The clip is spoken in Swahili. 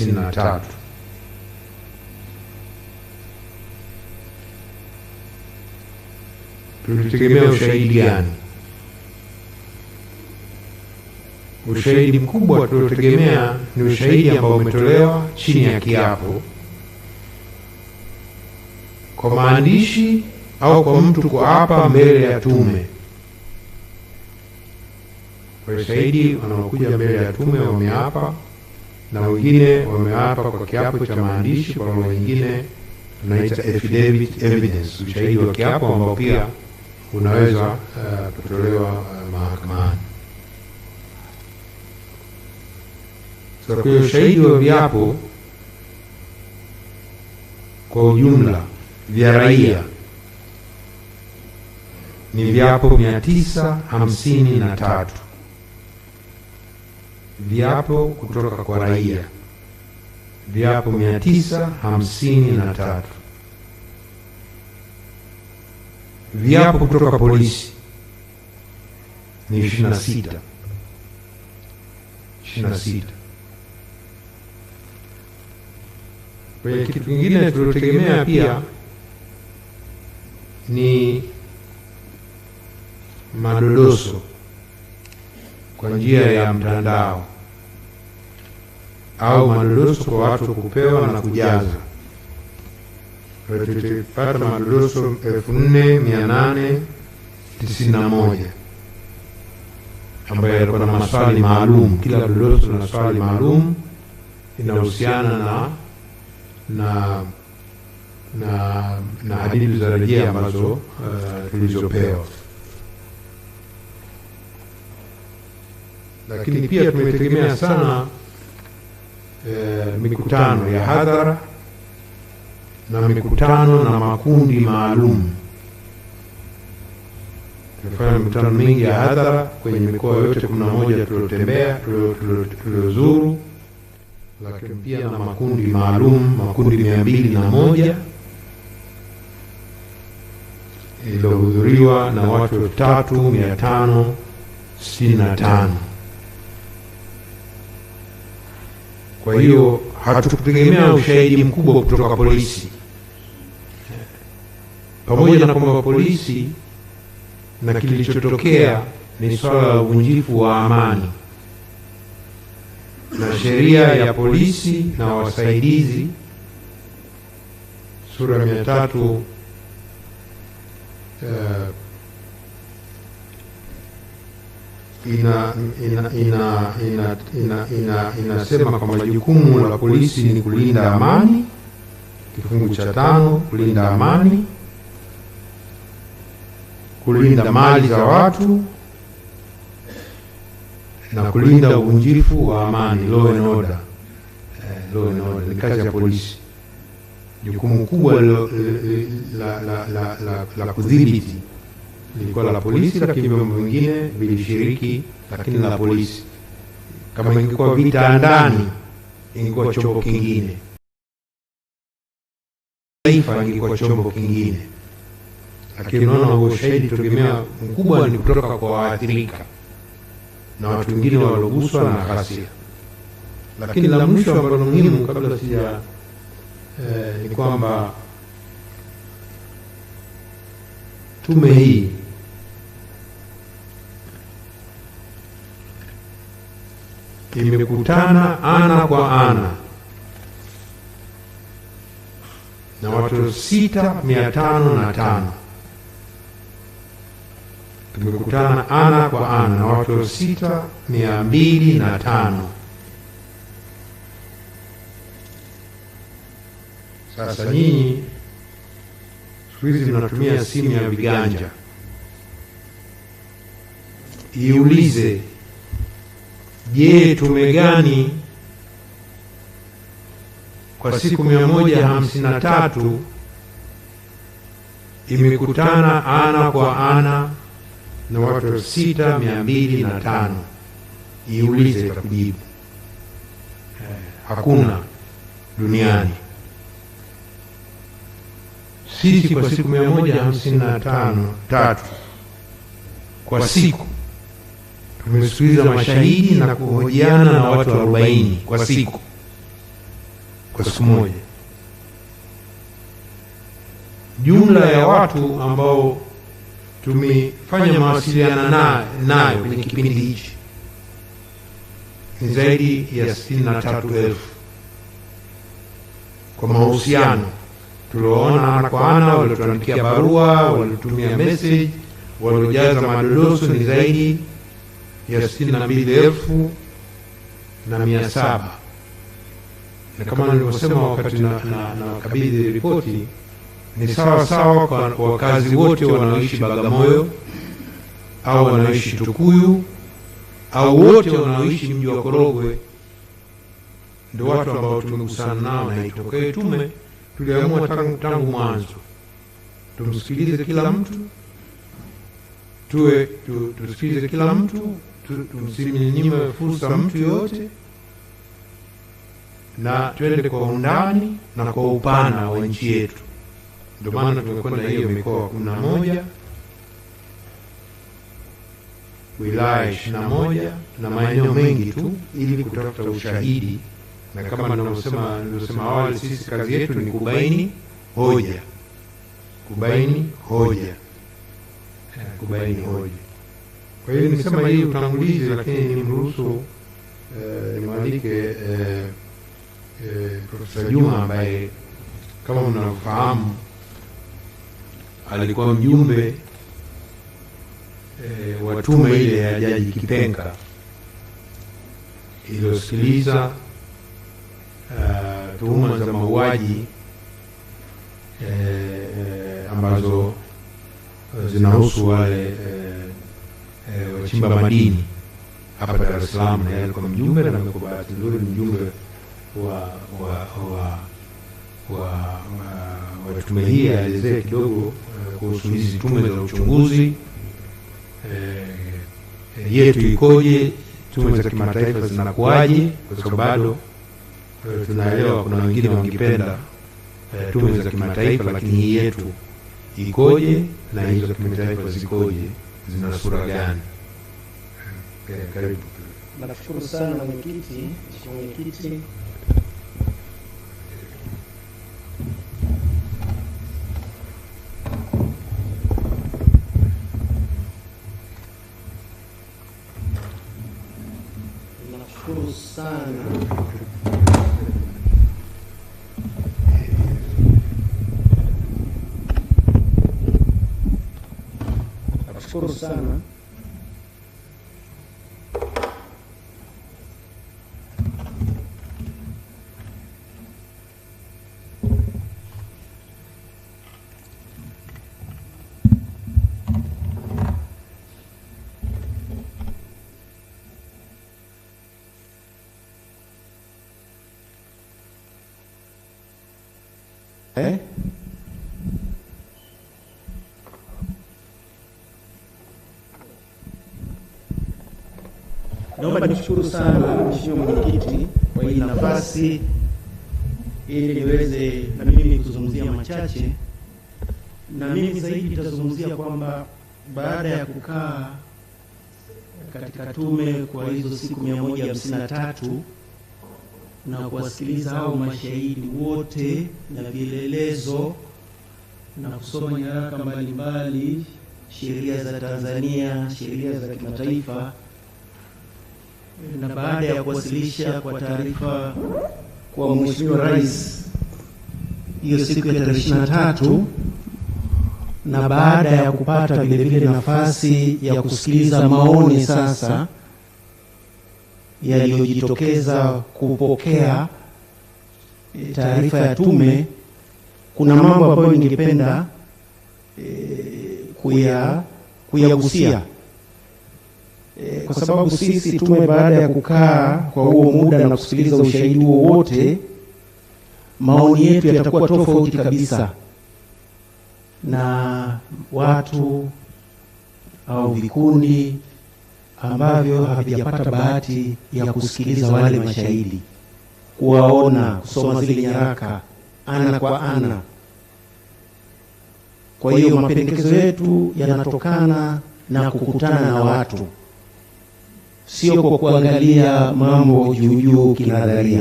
53. Tulitegemea ushahidi gani? Ushahidi mkubwa tuliotegemea ni ushahidi ambao umetolewa chini ya kiapo kwa maandishi au kwa mtu kuapa mbele ya tume. Kwa shahidi wanaokuja mbele ya tume wameapa, na wengine wameapa kwa kiapo cha maandishi, kwa wengine tunaita affidavit evidence, ushahidi wa kiapo ambao pia unaweza kutolewa mahakamani. Kwa hiyo ushahidi wa viapo kwa ujumla vya raia ni viapo 953. Viapo kutoka kwa raia, viapo 953. Viapo kutoka polisi ni 26. Kwa hiyo kitu kingine tulotegemea pia ni madodoso kwa njia ya mtandao au madodoso kwa watu kupewa na kujaza. Tulipata madodoso 4891 ambayo yalikuwa na maswali maalum. Kila dodoso na swali maalum inahusiana na hadithi za rejea ambazo tulizopewa. Lakini pia tumetegemea sana mikutano ya hadhara na mikutano na makundi maalum. Tumefanya mikutano mingi ya hadhara kwenye mikoa yote 11 tuliyotembea, tuliozuru, lakini pia na makundi maalum, makundi 201 iliyohudhuriwa na watu 3565. Kwa hiyo hatukutegemea ushahidi mkubwa kutoka kwa polisi, pamoja na kwamba polisi na kilichotokea ni swala la uvunjifu wa amani, na sheria ya polisi na wasaidizi sura 300 inasema kwamba jukumu la polisi ni kulinda amani. Kifungu cha 5, kulinda amani, kulinda mali za watu na kulinda uvunjifu wa amani, law and order. Law and order ni kazi ya polisi. Jukumu kubwa la kudhibiti lilikuwa la polisi, lakini vyombo vingine vilishiriki, lakini la polisi. Kama ingekuwa vita ndani, ingekuwa chombo kingine. Taifa ingekuwa chombo kingine. Lakini unaona ushahidi tegemea mkubwa ni kutoka kwa waathirika na watu wengine walioguswa na ghasia. Lakini la mwisho ambalo muhimu kabla sija ni kwamba tume hii imekutana ana kwa ana na watu 6505. Tumekutana ana kwa ana na watu 6205. Sasa nyinyi siku hizi mnatumia simu ya viganja, iulize, je, tume gani kwa siku 153 imekutana ana kwa ana na watu 6205? Iulize, itakujibu. Hakuna duniani. Sisi kwa siku 153 kwa siku tumesikiliza mashahidi na kuhojiana na watu 40 kwa siku. kwa siku moja. Jumla ya watu ambao tumefanya mawasiliano nayo kwenye kipindi hichi ni zaidi ya 63,000 kwa mahusiano tulioona ana kwa ana, waliotuandikia barua, waliotumia message, waliojaza madodoso ni zaidi ya 62,700. Na kama nilivyosema wakati na kabidhi ripoti, ni sawa sawa kwa wakazi wote wanaoishi Bagamoyo au wanaoishi Tukuyu au wote wanaoishi mji wa Korogwe. Ndio watu ambao tumegusana nao na itokee tume. Tuliamua tangu mwanzo tumsikilize kila mtu, tusikilize kila mtu, tusimnyime fursa mtu yote, na twende kwa undani na kwa upana wa nchi yetu. Ndio maana tumekwenda hiyo mikoa 11, wilaya 21 na maeneo mengi tu, ili kutafuta ushahidi. Na kama nilivyosema awali, sisi kazi yetu ni kubaini hoja. Kwa hiyo nimesema hii utangulizi, lakini nimruhusu nimwalike Profesa Juma ambaye kama mnafahamu alikuwa mjumbe wa tume ile ya Jaji Kipenga iliyosikiliza tuhuma za mauaji ambazo zinahusu wale wachimba madini hapa Dar es Salaam, na alikuwa mjumbe, na kwa bahati nzuri mjumbe wa tume hii aelezee kidogo kuhusu hizi tume za uchunguzi yetu ikoje, tume za kimataifa zinakuaje, kwa sababu bado tunaelewa kuna wengine wangependa tume za kimataifa, lakini hii yetu ikoje na hizo za kimataifa zikoje, zina sura gani? Karibu. Nashukuru sana mwenyekiti. Nashukuru sana. Nashukuru sana. Naomba nishukuru sana Mheshimiwa Mwenyekiti kwa hii nafasi ili niweze na mimi kuzungumzia machache, na mimi zaidi nitazungumzia kwamba baada ya kukaa katika tume kwa hizo siku 153 na kuwasikiliza hao mashahidi wote na vielelezo na kusoma nyaraka mbalimbali, sheria za Tanzania, sheria za kimataifa, na baada ya kuwasilisha kwa taarifa kwa Mheshimiwa Rais hiyo siku ya tarehe 23, na baada ya kupata vile vile nafasi ya kusikiliza maoni sasa yaliyojitokeza kupokea taarifa ya tume, kuna mambo ambayo ningependa kuyagusia kwa sababu sisi tume baada ya kukaa kwa huo muda na kusikiliza ushahidi huo wote, maoni yetu yatakuwa tofauti kabisa na watu au vikundi ambavyo havijapata bahati ya kusikiliza wale mashahidi, kuwaona, kusoma zile nyaraka ana kwa ana. Kwa hiyo mapendekezo yetu yanatokana na kukutana na watu, sio kwa kuangalia mambo juu juu kinadharia.